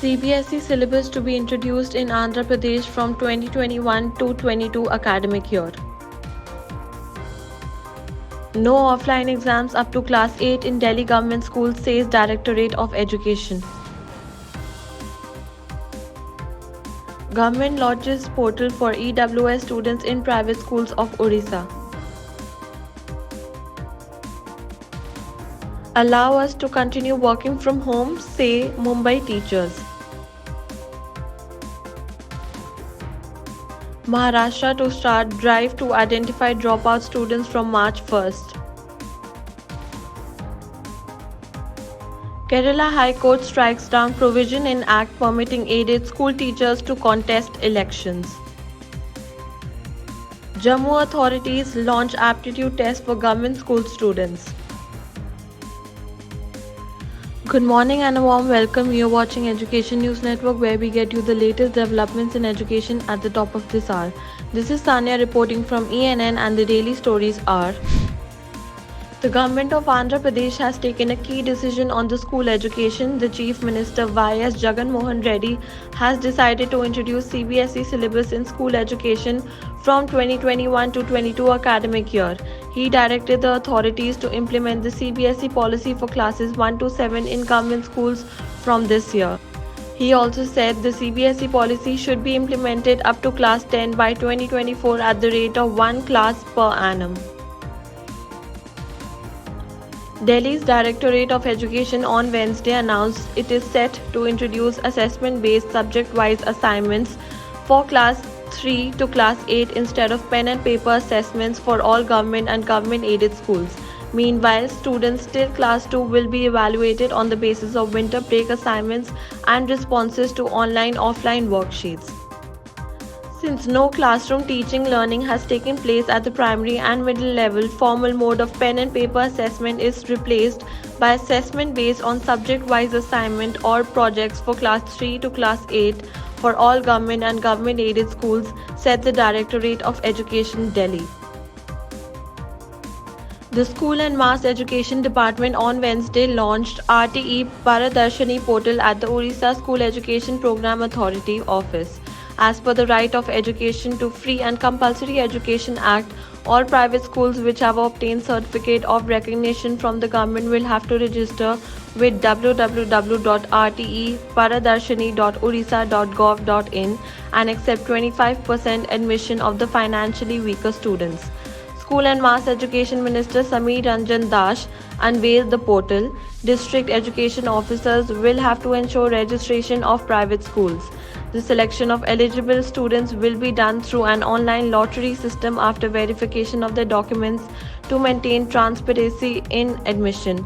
CBSE syllabus to be introduced in Andhra Pradesh from 2021 to 22 academic year. No offline exams up to class 8 in Delhi government schools, says Directorate of Education. Government launches portal for EWS students in private schools of Odisha. Allow us to continue working from home, say Mumbai teachers. Maharashtra to start drive to identify dropout students from March 1st. Kerala High Court strikes down provision in Act permitting aided school teachers to contest elections. Jammu authorities launch aptitude test for government school students. Good morning and a warm welcome. You're watching Education News Network, where we get you the latest developments in education at the top of this hour. This is Sanya reporting from ENN, and the daily stories are: the government of Andhra Pradesh has taken a key decision on the school education. The Chief Minister Y.S. Jagan Mohan Reddy has decided to introduce CBSE syllabus in school education from 2021 to 22 academic year. He directed the authorities to implement the CBSE policy for classes 1 to 7 in government schools from this year. He also said the CBSE policy should be implemented up to class 10 by 2024 at the rate of one class per annum. Delhi's Directorate of Education on Wednesday announced it is set to introduce assessment-based subject-wise assignments for class 3 to class 8 instead of pen and paper assessments for all government and government-aided schools. Meanwhile, students till class 2 will be evaluated on the basis of winter break assignments and responses to online-offline worksheets. Since no classroom teaching learning has taken place at the primary and middle level, formal mode of pen and paper assessment is replaced by assessment based on subject-wise assignment or projects for class 3 to class 8 for all government and government-aided schools, said the Directorate of Education, Delhi. The School and Mass Education Department on Wednesday launched RTE Paradarshini portal at the Odisha School Education Program Authority office. As per the Right of Education to Free and Compulsory Education Act, all private schools which have obtained certificate of recognition from the government will have to register with www.rteparadarshini.odisha.gov.in and accept 25% admission of the financially weaker students. School and Mass Education Minister Sameer Ranjan Dash unveiled the portal. District education officers will have to ensure registration of private schools. The selection of eligible students will be done through an online lottery system after verification of their documents to maintain transparency in admission.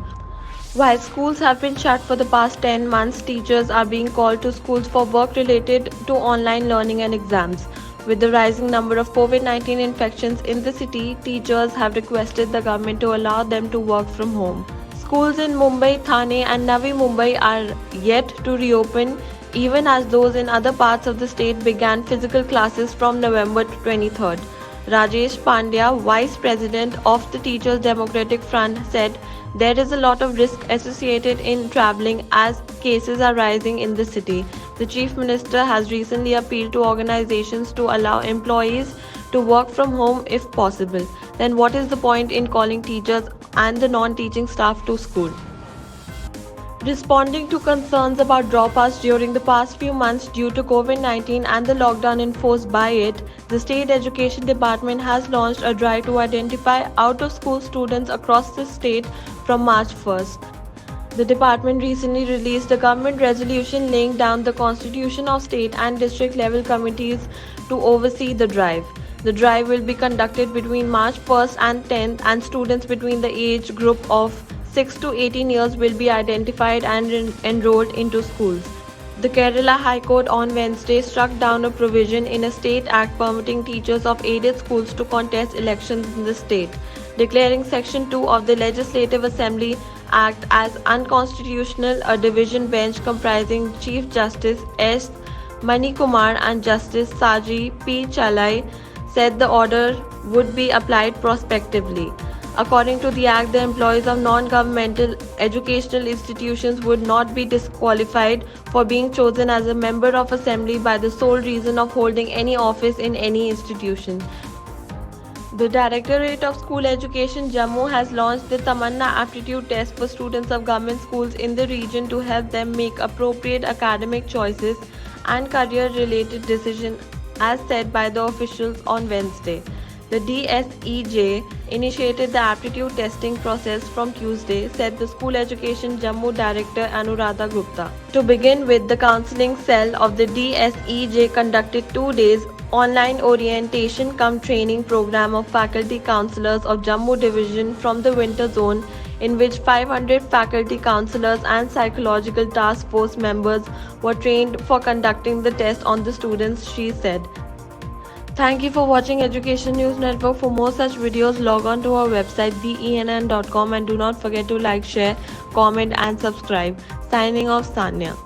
While schools have been shut for the past 10 months, teachers are being called to schools for work related to online learning and exams. With the rising number of COVID-19 infections in the city, teachers have requested the government to allow them to work from home. Schools in Mumbai, Thane and Navi Mumbai are yet to reopen, even as those in other parts of the state began physical classes from November 23rd. Rajesh Pandya, Vice President of the Teachers Democratic Front, said there is a lot of risk associated in travelling as cases are rising in the city. The Chief Minister has recently appealed to organizations to allow employees to work from home if possible. Then what is the point in calling teachers and the non-teaching staff to school? Responding to concerns about dropouts during the past few months due to COVID-19 and the lockdown enforced by it, the State Education Department has launched a drive to identify out-of-school students across the state from March 1st. The department recently released a government resolution laying down the constitution of state and district level committees to oversee the drive. The drive will be conducted between March 1st and 10th, and students between the age group of 6 to 18 years will be identified and enrolled into schools. The Kerala High Court on Wednesday struck down a provision in a state act permitting teachers of aided schools to contest elections in the state, declaring Section 2 of the Legislative Assembly Act as unconstitutional. A division bench comprising Chief Justice S. Manikumar and Justice Saji P. Chalai said the order would be applied prospectively. According to the Act, the employees of non-governmental educational institutions would not be disqualified for being chosen as a member of assembly by the sole reason of holding any office in any institution. The Directorate of School Education Jammu has launched the Tamanna Aptitude Test for students of government schools in the region to help them make appropriate academic choices and career-related decisions, as said by the officials on Wednesday. The DSEJ initiated the aptitude testing process from Tuesday, said the School Education Jammu Director Anuradha Gupta. To begin with, the counselling cell of the DSEJ conducted 2 days online orientation cum training program of faculty councillors of Jammu division from the winter zone, in which 500 faculty councillors and psychological task force members were trained for conducting the test on the students, she said. Thank you for watching Education News Network. For more such videos, log on to our website benn.com and do not forget to like, share, comment and subscribe. Signing off, Sanya.